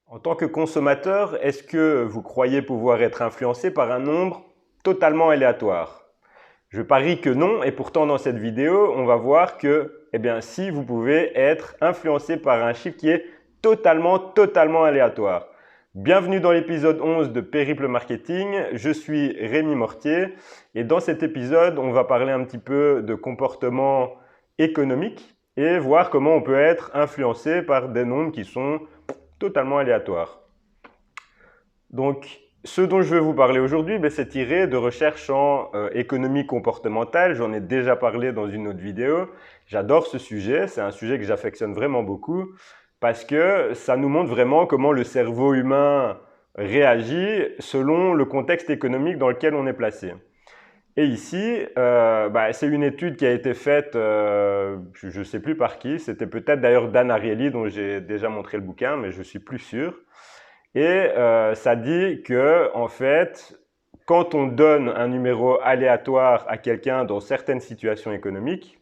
En tant que consommateur, est-ce que vous croyez pouvoir être influencé par un nombre totalement aléatoire? Je parie que non, et pourtant dans cette vidéo, on va voir que, eh bien, si vous pouvez être influencé par un chiffre qui est totalement aléatoire. Bienvenue dans l'épisode 11 de Périple Marketing, je suis Rémi Mortier, et dans cet épisode, on va parler un petit peu de comportement économique et voir comment on peut être influencé par des nombres qui sont totalement aléatoires. Donc, ce dont je vais vous parler aujourd'hui, c'est tiré de recherches en économie comportementale. J'en ai déjà parlé dans une autre vidéo. J'adore ce sujet, c'est un sujet que j'affectionne vraiment beaucoup parce que ça nous montre vraiment comment le cerveau humain réagit selon le contexte économique dans lequel on est placé. Et ici, c'est une étude qui a été faite, je ne sais plus par qui, c'était peut-être d'ailleurs Dan Ariely dont j'ai déjà montré le bouquin, mais je suis plus sûr. Et ça dit que, en fait, quand on donne un numéro aléatoire à quelqu'un dans certaines situations économiques,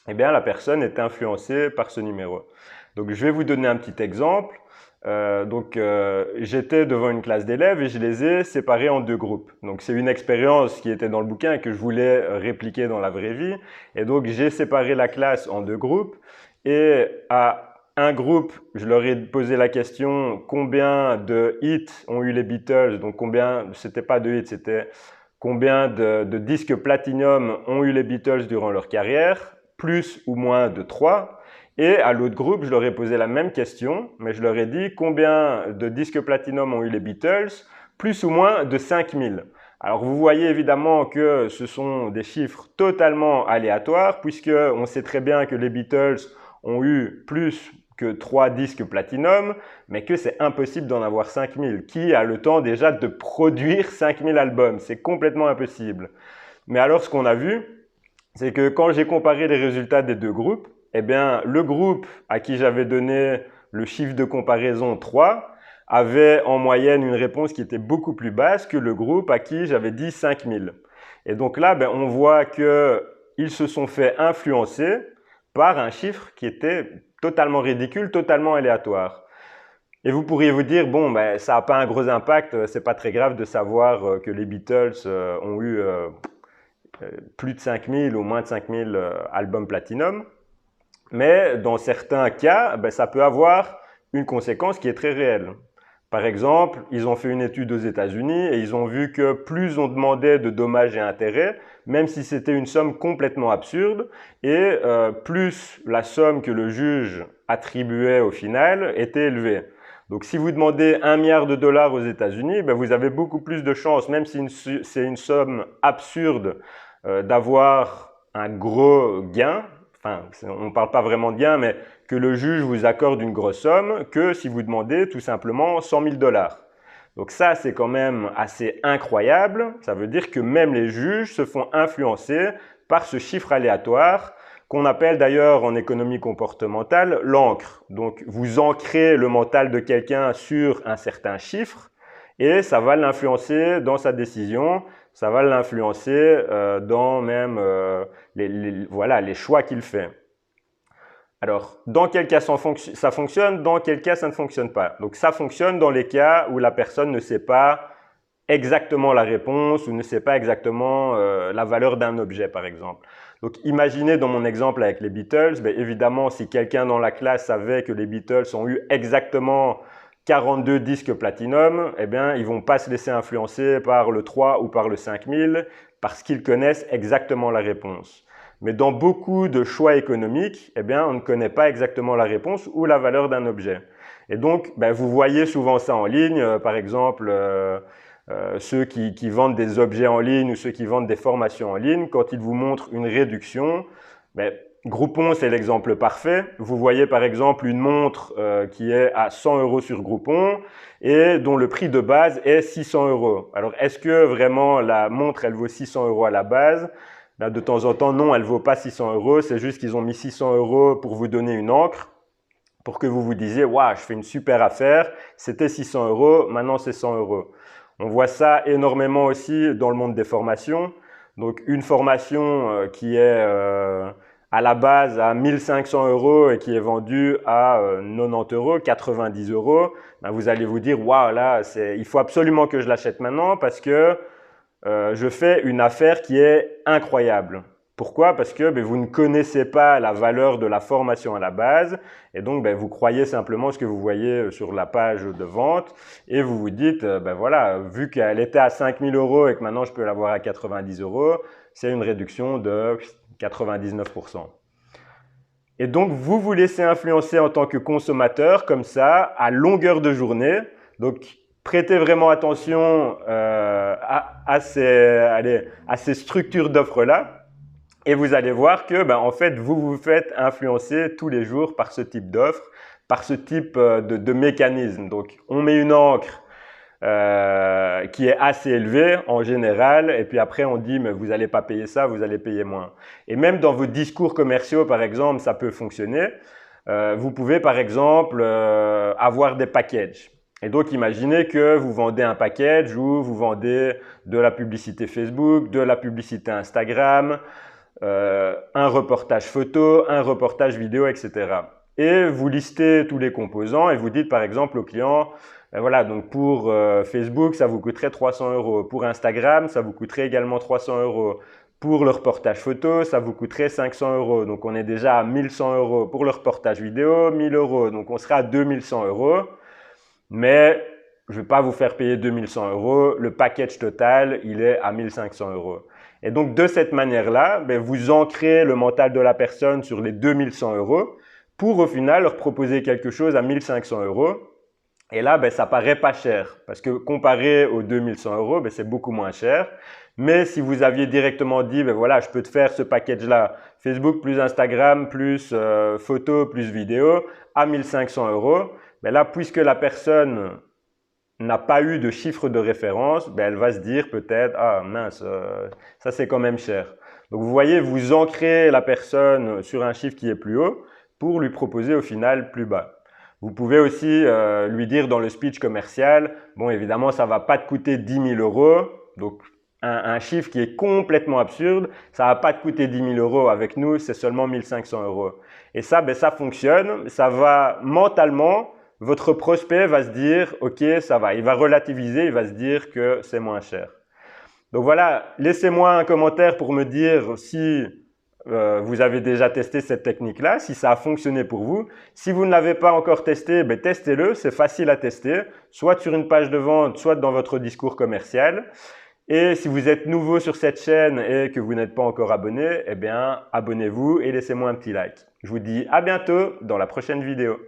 eh bien, la personne est influencée par ce numéro. Donc, je vais vous donner un petit exemple. J'étais devant une classe d'élèves et je les ai séparés en deux groupes. Donc, c'est une expérience qui était dans le bouquin et que je voulais répliquer dans la vraie vie. Et donc, j'ai séparé la classe en deux groupes. Et à un groupe, je leur ai posé la question combien de hits ont eu les Beatles. Donc, combien, c'était pas de hits, c'était combien de disques platinum ont eu les Beatles durant leur carrière, plus ou moins de 3. Et à l'autre groupe, je leur ai posé la même question, mais je leur ai dit combien de disques platinum ont eu les Beatles, plus ou moins de 5000. Alors vous voyez évidemment que ce sont des chiffres totalement aléatoires, puisqu'on sait très bien que les Beatles ont eu plus que 3 disques platinum, mais que c'est impossible d'en avoir 5000. Qui a le temps déjà de produire 5000 albums? C'est complètement impossible. Mais alors ce qu'on a vu, c'est que quand j'ai comparé les résultats des deux groupes, eh bien, le groupe à qui j'avais donné le chiffre de comparaison 3 avait en moyenne une réponse qui était beaucoup plus basse que le groupe à qui j'avais dit 5000. Et donc là, on voit qu'ils se sont fait influencer par un chiffre qui était totalement ridicule, totalement aléatoire. Et vous pourriez vous dire, bon, ça n'a pas un gros impact, c'est pas très grave de savoir que les Beatles ont eu plus de 5000 ou moins de 5000 albums platinum. Mais dans certains cas, ça peut avoir une conséquence qui est très réelle. Par exemple, ils ont fait une étude aux États-Unis et ils ont vu que plus on demandait de dommages et intérêts, même si c'était une somme complètement absurde, et plus la somme que le juge attribuait au final était élevée. Donc si vous demandez 1 milliard de dollars aux États-Unis, vous avez beaucoup plus de chances, même si c'est une somme absurde, d'avoir un gros gain. Enfin, on ne parle pas vraiment de gain, mais que le juge vous accorde une grosse somme que si vous demandez tout simplement 100 000 dollars. Donc ça, c'est quand même assez incroyable. Ça veut dire que même les juges se font influencer par ce chiffre aléatoire qu'on appelle d'ailleurs en économie comportementale l'encre. Donc vous ancrez le mental de quelqu'un sur un certain chiffre et ça va l'influencer dans sa décision, ça va l'influencer dans même les choix qu'il fait. Alors, dans quel cas ça fonctionne, dans quel cas ça ne fonctionne pas. Donc ça fonctionne dans les cas où la personne ne sait pas exactement la réponse ou ne sait pas exactement la valeur d'un objet, par exemple. Donc imaginez dans mon exemple avec les Beatles, évidemment si quelqu'un dans la classe savait que les Beatles ont eu exactement 42 disques platinum, ils ne vont pas se laisser influencer par le 3 ou par le 5000 parce qu'ils connaissent exactement la réponse. Mais dans beaucoup de choix économiques, on ne connaît pas exactement la réponse ou la valeur d'un objet. Et donc, vous voyez souvent ça en ligne, par exemple, ceux qui vendent des objets en ligne ou ceux qui vendent des formations en ligne, quand ils vous montrent une réduction, Groupon, c'est l'exemple parfait. Vous voyez par exemple une montre qui est à 100 € sur Groupon et dont le prix de base est 600 €. Alors, est-ce que vraiment la montre, elle vaut 600 € à la base? Là, de temps en temps, non, elle ne vaut pas 600 €. C'est juste qu'ils ont mis 600 € pour vous donner une encre, pour que vous vous disiez « Waouh, je fais une super affaire, c'était 600 €, maintenant c'est 100 €. » On voit ça énormément aussi dans le monde des formations. Donc, une formation qui est à la base à 1500 € et qui est vendu à 90 €, 90 €, ben vous allez vous dire, waouh, là, il faut absolument que je l'achète maintenant parce que je fais une affaire qui est incroyable. Pourquoi? Parce que vous ne connaissez pas la valeur de la formation à la base et donc vous croyez simplement ce que vous voyez sur la page de vente et vous vous dites, voilà, vu qu'elle était à 5000 € et que maintenant je peux l'avoir à 90 €, c'est une réduction de 99%. Et donc, vous vous laissez influencer en tant que consommateur comme ça, à longueur de journée. Donc, prêtez vraiment attention à ces structures d'offres-là. Et vous allez voir que, en fait, vous vous faites influencer tous les jours par ce type d'offre, par ce type de mécanisme. Donc, on met une encre qui est assez élevé en général et puis après on dit mais vous n'allez pas payer ça, vous allez payer moins. Et même dans vos discours commerciaux par exemple, ça peut fonctionner. Vous pouvez par exemple avoir des packages. Et donc imaginez que vous vendez un package où vous vendez de la publicité Facebook, de la publicité Instagram, un reportage photo, un reportage vidéo, etc. Et vous listez tous les composants et vous dites par exemple au client, voilà, donc pour Facebook, ça vous coûterait 300 €. Pour Instagram, ça vous coûterait également 300 €. Pour le reportage photo, ça vous coûterait 500 €. Donc, on est déjà à 1100 €. Pour le reportage vidéo, 1000 €. Donc, on sera à 2100 €. Mais je ne vais pas vous faire payer 2100 €. Le package total, il est à 1500 €. Et donc, de cette manière-là, vous ancrez le mental de la personne sur les 2100 € pour au final leur proposer quelque chose à 1500 €. Et là, ça paraît pas cher parce que comparé aux 2100 €, c'est beaucoup moins cher. Mais si vous aviez directement dit, voilà, je peux te faire ce package-là, Facebook plus Instagram plus photo plus vidéo à 1500 €, là, puisque la personne n'a pas eu de chiffre de référence, elle va se dire peut-être, ah mince, ça c'est quand même cher. Donc vous voyez, vous ancrez la personne sur un chiffre qui est plus haut pour lui proposer au final plus bas. Vous pouvez aussi lui dire dans le speech commercial, bon évidemment ça ne va pas te coûter 10 000 €, donc un chiffre qui est complètement absurde, ça ne va pas te coûter 10 000 € avec nous, c'est seulement 1500 €. Et ça, ça fonctionne, ça va mentalement, votre prospect va se dire, ok ça va, il va relativiser, il va se dire que c'est moins cher. Donc voilà, laissez-moi un commentaire pour me dire si vous avez déjà testé cette technique-là, si ça a fonctionné pour vous. Si vous ne l'avez pas encore testé, testez-le, c'est facile à tester, soit sur une page de vente, soit dans votre discours commercial. Et si vous êtes nouveau sur cette chaîne et que vous n'êtes pas encore abonné, abonnez-vous et laissez-moi un petit like. Je vous dis à bientôt dans la prochaine vidéo.